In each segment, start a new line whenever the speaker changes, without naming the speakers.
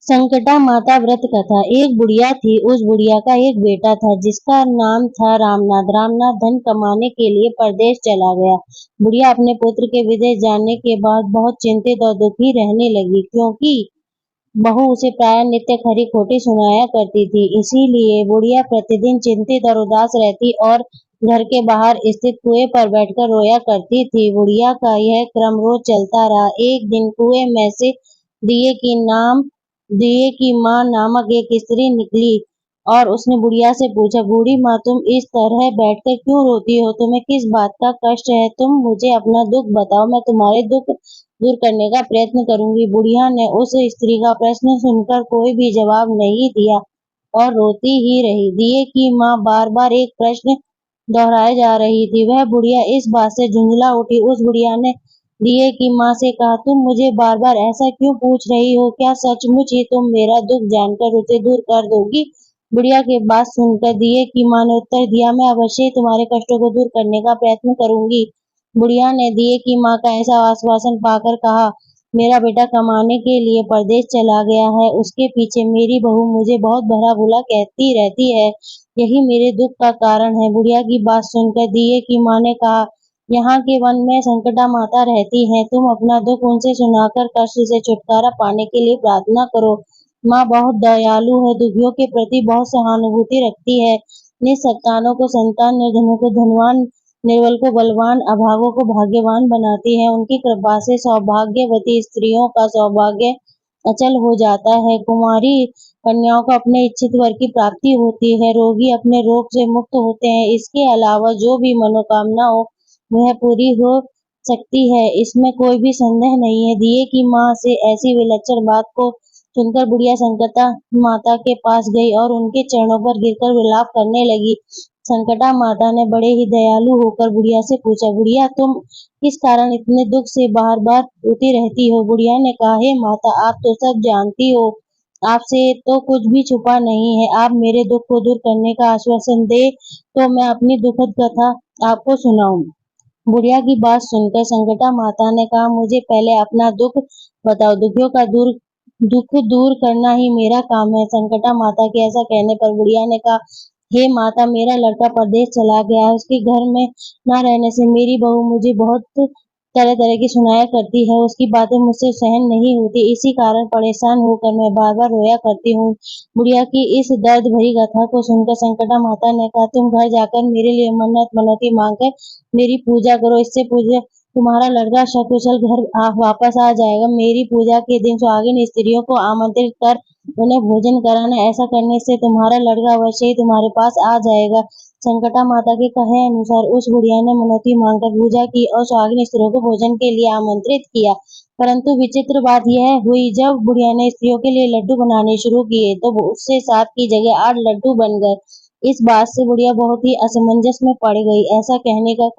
संकटा माता व्रत कथा। एक बुढ़िया थी। उस बुढ़िया का एक बेटा था जिसका नाम था रामनाथ। रामनाथ धन कमाने के लिए परदेश चला गया। बुढ़िया अपने पुत्र के विदेश जाने के बाद बहुत चिंतित और दुखी रहने लगी, क्योंकि बहू उसे प्राय नित्य खरी खोटी सुनाया करती थी। इसीलिए बुढ़िया प्रतिदिन चिंतित और उदास रहती और घर के बाहर स्थित कुएं पर बैठकर रोया करती थी। बुढ़िया का यह क्रम रोज चलता रहा। एक दिन कुएं में से दिए की माँ नामक एक स्त्री निकली और उसने बुढ़िया से पूछा, बूढ़ी माँ, तुम इस तरह बैठकर क्यों रोती हो? तुम्हें किस बात का कष्ट है? तुम मुझे अपना दुख बताओ, मैं तुम्हारे दुख दूर करने का प्रयत्न करूंगी। बुढ़िया ने उस स्त्री का प्रश्न सुनकर कोई भी जवाब नहीं दिया और रोती ही रही। दिए की माँ बार बार एक प्रश्न दोहराए जा रही थी। वह बुढ़िया इस बात से झुंझला उठी। उस बुढ़िया ने दिए की माँ से कहा, तुम मुझे बार बार ऐसा क्यों पूछ रही हो? क्या सचमुच ही तुम मेरा दुख जानकर उसे दूर कर दोगी? बुढ़िया की बात सुनकर दिए की माँ ने उत्तर दिया, मैं अवश्य ही तुम्हारे कष्टों को दूर करने का प्रयत्न करूंगी। बुढ़िया ने दिए की माँ का ऐसा आश्वासन पाकर कहा, मेरा बेटा कमाने के लिए परदेश चला गया है। उसके पीछे मेरी बहू मुझे बहुत भला बुरा कहती रहती है। यही मेरे दुख का कारण है। बुढ़िया की बात सुनकर दिए की माँ ने कहा, यहाँ के वन में संकटा माता रहती हैं। तुम अपना दुख उनसे सुनाकर कष्ट से छुटकारा पाने के लिए प्रार्थना करो। माँ बहुत दयालु है, दुखियों के प्रति बहुत सहानुभूति रखती है। निसंतानों को संतान, निर्धनों को धनवान, निर्बल को बलवान, अभागों को भाग्यवान बनाती है। उनकी कृपा से सौभाग्यवती स्त्रियों का सौभाग्य अचल हो जाता है। कुमारी कन्याओं को अपने इच्छित वर की प्राप्ति होती है। रोगी अपने रोग से मुक्त होते हैं। इसके अलावा जो भी मनोकामना हो वह पूरी हो सकती है, इसमें कोई भी संदेह नहीं है। दिए की माँ से ऐसी विलक्षण बात को सुनकर बुढ़िया संकटा माता के पास गई और उनके चरणों पर गिरकर विलाप करने लगी। संकटा माता ने बड़े ही दयालु होकर बुढ़िया से पूछा, बुढ़िया, तुम किस कारण इतने दुख से बार बार रोती रहती हो? बुढ़िया ने कहा, हे माता, आप तो सब जानती हो, आपसे तो कुछ भी छुपा नहीं है। आप मेरे दुख को दूर करने का आश्वासन दे तो मैं अपनी दुखद कथा आपको सुनाऊं। बुढ़िया की बात सुनकर संकटा माता ने कहा, मुझे पहले अपना दुख बताओ। दुख दूर करना ही मेरा काम है। संकटा माता के ऐसा कहने पर बुढ़िया ने कहा, हे माता, मेरा लड़का परदेश चला गया है। उसके घर में न रहने से मेरी बहू मुझे बहुत तरह तरह की सुनाया करती है। उसकी बातें मुझसे सहन नहीं होती। इसी कारण परेशान होकर मैं बार बार रोया करती हूँ। बुढ़िया की इस दर्द भरी कथा को सुनकर संकटा माता ने कहा, तुम घर जाकर मेरे लिए मन्नत मनौती मांगकर मेरी पूजा करो। इससे पूजा तुम्हारा लड़का सकुशल घर वापस आ जाएगा। मेरी पूजा के दिन सुहागिन स्त्रियों को आमंत्रित कर उन्हें भोजन कराना। ऐसा करने से तुम्हारा लड़का अवश्य ही तुम्हारे पास आ जाएगा। संकटा माता के कहे अनुसार उस बुढ़िया ने मनौती मांगकर पूजा की और सुहागिन स्त्रियों को भोजन के लिए आमंत्रित किया। परंतु विचित्र बात यह हुई, जब बुढ़िया ने स्त्रियों के लिए लड्डू बनाने शुरू किए तो उससे 7 की जगह 8 लड्डू बन गए। इस बात से बुढ़िया बहुत ही असमंजस में पड़ गई। ऐसा कहने का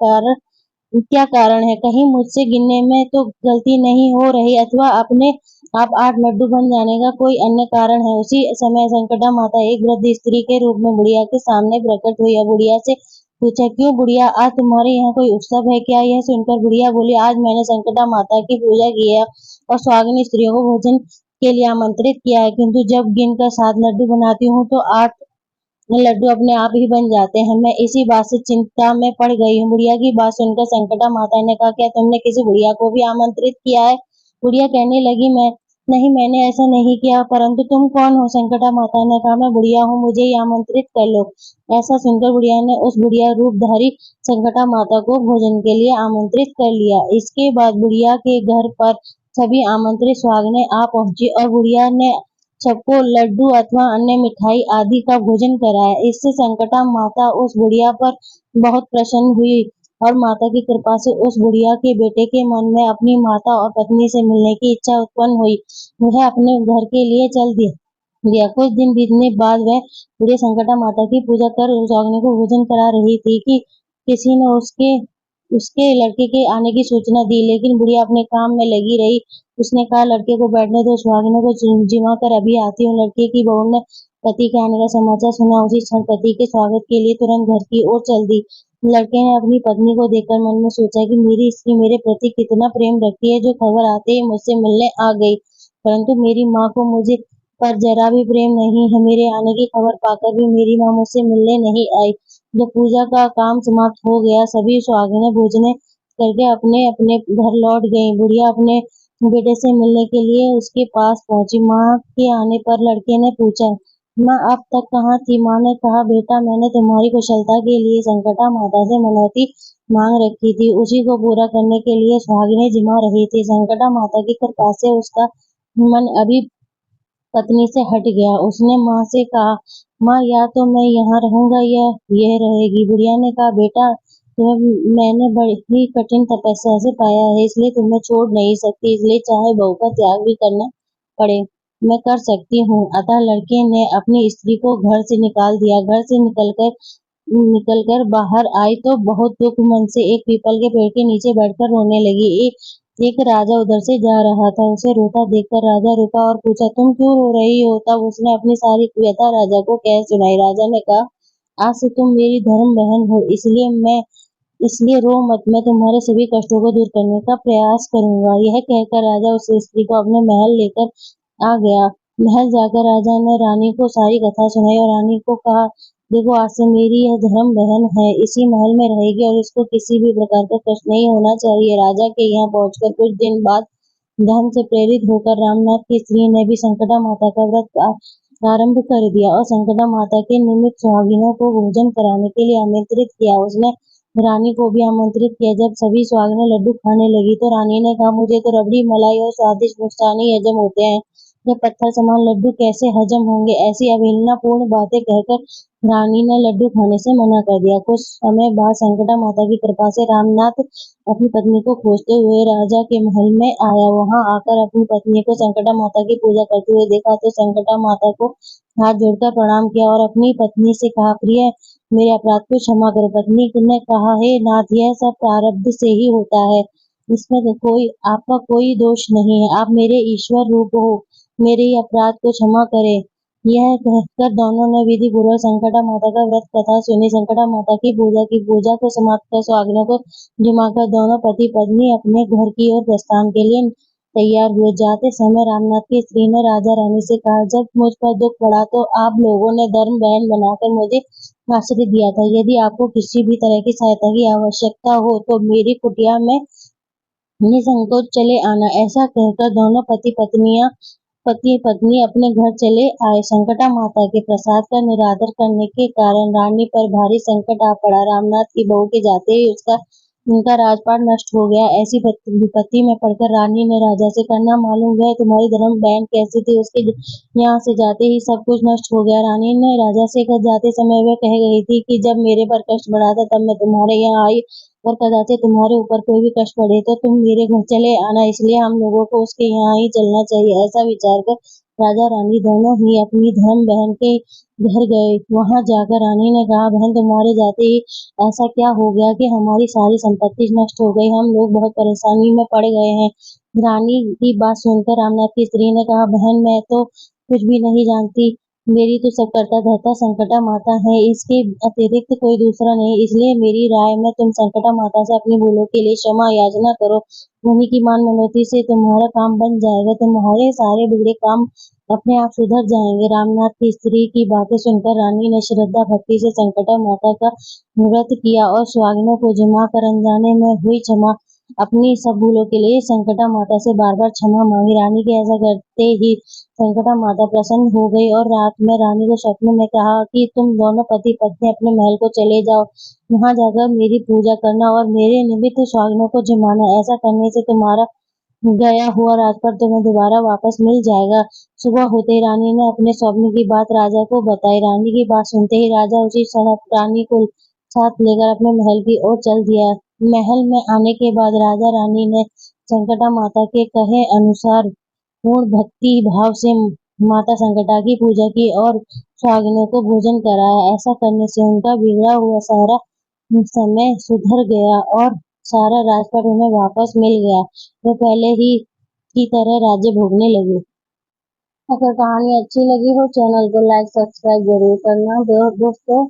क्या कारण है? कहीं मुझसे गिनने में तो गलती नहीं हो रही, अथवा अपने आप 8 लड्डू बन जाने का कोई अन्य कारण है? उसी समय संकटा माता एक वृद्ध स्त्री के रूप में बुढ़िया के सामने प्रकट हुई और बुढ़िया से पूछा, क्यों बुढ़िया, आज तुम्हारे यहाँ कोई उत्सव है क्या? यह सुनकर बुढ़िया बोली, आज मैंने संकटा माता की पूजा की है और सुहागिन स्त्रियों को भोजन के लिए आमंत्रित किया है, किंतु जब गिनकर 7 लड्डू बनाती हूँ तो 8 लड्डू अपने आप ही बन जाते हैं। मैं इसी बात से चिंता में पड़ गई हूँ। बुढ़िया की बात सुनकर संकटा माता ने कहा, क्या तुमने किसी बुढ़िया को भी आमंत्रित किया है? बुढ़िया कहने लगी, नहीं, मैंने ऐसा नहीं किया। परंतु तुम कौन हो? संकटा माता ने कहा, मैं बुढ़िया हूँ, मुझे ही आमंत्रित कर लो। ऐसा सुनकर बुढ़िया ने उस बुढ़िया रूपधारी संकटा माता को भोजन के लिए आमंत्रित कर लिया। इसके बाद बुढ़िया के घर पर सभी आमंत्रित सुहागिनें आ पहुंची और बुढ़िया ने सबको लड्डू अथवा अन्य मिठाई आदि का भोजन कराया। इससे संकटा माता उस बुढ़िया पर बहुत प्रसन्न हुई और माता की कृपा से उस बुढ़िया के बेटे के मन में अपनी माता और पत्नी से मिलने की इच्छा उत्पन्न हुई। वह अपने घर के लिए चल दिया। कुछ दिन बीतने बाद वह बुढ़िया संकटा माता की पूजा कर उस अग्नि को भोजन करा रही थी कि किसी ने उसके लड़के के आने की सूचना दी, लेकिन बुढ़िया अपने काम में लगी रही। उसने कहा, लड़के को बैठने दो, सुहागिनों को जिमा कर अभी आती हूँ। लड़के की बहू ने पति के आने का समाचार सुना। उसी क्षण पति के स्वागत के लिए तुरंत घर की ओर चल दी। लड़के ने अपनी पत्नी को देखकर मन में सोचा कि मेरी स्त्री मेरे प्रति कितना प्रेम रखती है, जो खबर आते ही मुझसे मिलने आ गई। परंतु मेरी माँ को मुझे पर जरा भी प्रेम नहीं है। मेरे आने की खबर पाकर भी मेरी माँ मुझसे मिलने नहीं आई। जब पूजा का काम समाप्त हो गया, सभी सुहागिनें भोजन करके अपने अपने घर लौट गईं। बुढ़िया अपने बेटे से मिलने के लिए उसके पास पहुंची। माँ के आने पर लड़के ने पूछा, माँ अब तक कहाँ थी? माँ ने कहा, बेटा मैंने तुम्हारी कुशलता के लिए संकटा माता से मनौती मांग रखी थी, उसी को पूरा करने के लिए सुहागिनें जिमा रही थी। संकटा माता की कृपा से उसका मन अभी पत्नी से हट गया। उसने माँ से कहा, माँ या तो मैं यहाँ रहूंगा या यह रहेगी। बुढ़िया ने कहा, बेटा तुम्हें मैंने बड़ी ही कठिन तपस्या से पाया है, इसलिए तुम्हें छोड़ नहीं सकती, इसलिए चाहे बहू का त्याग भी करना पड़े मैं कर सकती हूँ। अतः लड़के ने अपनी स्त्री को घर से निकाल दिया। घर से निकलकर बाहर आई तो बहुत दुख मन से एक पीपल के पेड़ के नीचे बैठकर रोने लगी। एक राजा उधर से जा रहा था। उसे रोता देखकर राजा रुका और पूछा, तुम क्यों रो रही हो? तब उसने अपनी सारी व्यथा राजा को कह सुनाई। राजा ने कहा, आज से तुम मेरी धर्म बहन हो, इसलिए रो मत। मैं तुम्हारे सभी कष्टों को दूर करने का प्रयास करूंगा। यह कहकर राजा उस स्त्री को अपने महल लेकर आ गया। महल जाकर राजा ने रानी को सारी कथा सुनाई और रानी को कहा, देखो आज से मेरी यह धर्म बहन है, इसी महल में रहेगी और इसको किसी भी प्रकार का कष्ट नहीं होना चाहिए। राजा के यहाँ पहुंचकर कुछ दिन बाद धर्म से प्रेरित होकर रामनाथ की स्त्री ने भी संकटा माता का व्रत आरंभ कर दिया और संकटा माता के निमित्त सुहागिनों को भोजन कराने के लिए आमंत्रित किया। उसने रानी को भी आमंत्रित किया। जब सभी सुहागिनें लड्डू खाने लगी तो रानी ने कहा, मुझे तो रबड़ी, मलाई और स्वादिष्ट मिष्ठान ही हजम होते हैं, ये पत्थर समान लड्डू कैसे हजम होंगे? ऐसी अवहेलनापूर्ण बातें कहकर रानी ने लड्डू खाने से मना कर दिया। कुछ समय बाद संकटा माता की कृपा से रामनाथ अपनी पत्नी को खोजते हुए राजा के महल में आया। वहां आकर अपनी पत्नी को संकटा माता की पूजा करते हुए देखा तो संकटा माता को हाथ जोड़कर प्रणाम किया और अपनी पत्नी से कहा, प्रिय मेरे अपराध को क्षमा करो। पत्नी ने कहा, हे नाथ, यह सब प्रारब्ध से ही होता है, इसमें तो आपका कोई दोष नहीं है। आप मेरे ईश्वर रूप हो, मेरे ही अपराध को क्षमा करें। यह कहकर दोनों ने विधि पूर्वक संकटा माता का व्रत कथा सुनी। संकटा माता की पूजा को समाप्त कर सुहागिनों को जिमाकर दोनों पति पत्नी अपने घर की ओर प्रस्थान के लिए तैयार हुए। जाते समय रामनाथ की स्त्री ने राजा रानी से कहा, जब मुझ पर दुख पड़ा तो आप लोगों ने धर्म बहन बनाकर मुझे आश्रय दिया था। यदि आपको किसी भी तरह की सहायता की आवश्यकता हो तो मेरी कुटिया में निसंकोच चले आना। ऐसा कहकर दोनों पति पत्नी अपने घर चले आए। संकटा माता के प्रसाद का निरादर करने के कारण रानी पर भारी संकट आ पड़ा। रामनाथ की बहू के जाते ही उनका राजपाट नष्ट हो गया। ऐसी विपत्ति में पड़कर रानी ने राजा से कहा, मालूम वह तुम्हारी धर्म बहन कैसी थी, उसके यहाँ से जाते ही सब कुछ नष्ट हो गया। रानी ने राजा से जाते समय वह कह गई थी कि जब मेरे पर कष्ट बढ़ा था तब मैं तुम्हारे यहाँ आई और कदाचित तुम्हारे ऊपर कोई भी कष्ट पड़े तो तुम मेरे घर चले आना, इसलिए हम लोगों को उसके यहाँ ही चलना चाहिए। ऐसा विचार कर राजा रानी दोनों ही अपनी धर्म बहन के घर गए। वहां जाकर रानी ने कहा, बहन तुम्हारे जाते ही ऐसा क्या हो गया कि हमारी सारी संपत्ति नष्ट हो गई, हम लोग बहुत परेशानी में पड़ गए हैं। रानी की बात सुनकर रामनाथ की स्त्री ने कहा, बहन मैं तो कुछ भी नहीं जानती, मेरी तो सब करता धरता संकटा माता है, इसके अतिरिक्त कोई दूसरा नहीं। इसलिए मेरी राय में तुम संकटा माता से अपनी भूलों के लिए क्षमा याचना करो। उन्हीं की मान मनौती से तुम्हारा काम बन जाएगा, तुम्हारे सारे बिगड़े काम अपने आप सुधर जाएंगे। रामनाथ की स्त्री की बातें सुनकर रानी ने श्रद्धा भक्ति से संकटा माता का व्रत किया और सुहागिनों को जिमा कर अनजाने में हुई क्षमा अपनी सब भूलों के लिए संकटा माता से बार बार क्षमा मांगी। रानी के ऐसा करते ही संकटा माता प्रसन्न हो गई और रात में रानी को स्वप्न में कहा कि तुम दोनों पति पत्नी अपने महल को चले जाओ, वहां जाकर मेरी पूजा करना और मेरे निमित्त सुहागिनों को जिमाना। ऐसा करने से तुम्हारा गया हुआ राजपाट तुम्हें दोबारा वापस मिल जाएगा। सुबह होते ही रानी ने अपने स्वप्न की बात राजा को बताई। रानी की बात सुनते ही राजा उसी क्षण रानी को साथ लेकर अपने महल की ओर चल दिया। महल में आने के बाद राजा रानी ने संकटा माता के कहे अनुसार पूर्ण भक्ति भाव से माता संकटा की पूजा की और सुहागिनों को भोजन कराया। ऐसा करने से उनका बिगड़ा हुआ सारा समय सुधर गया और सारा राजपाट उन्हें वापस मिल गया। वो पहले ही की तरह राज्य भोगने लगे। अगर कहानी अच्छी लगी हो चैनल को लाइक सब्सक्राइब जरूर करना दोस्तों।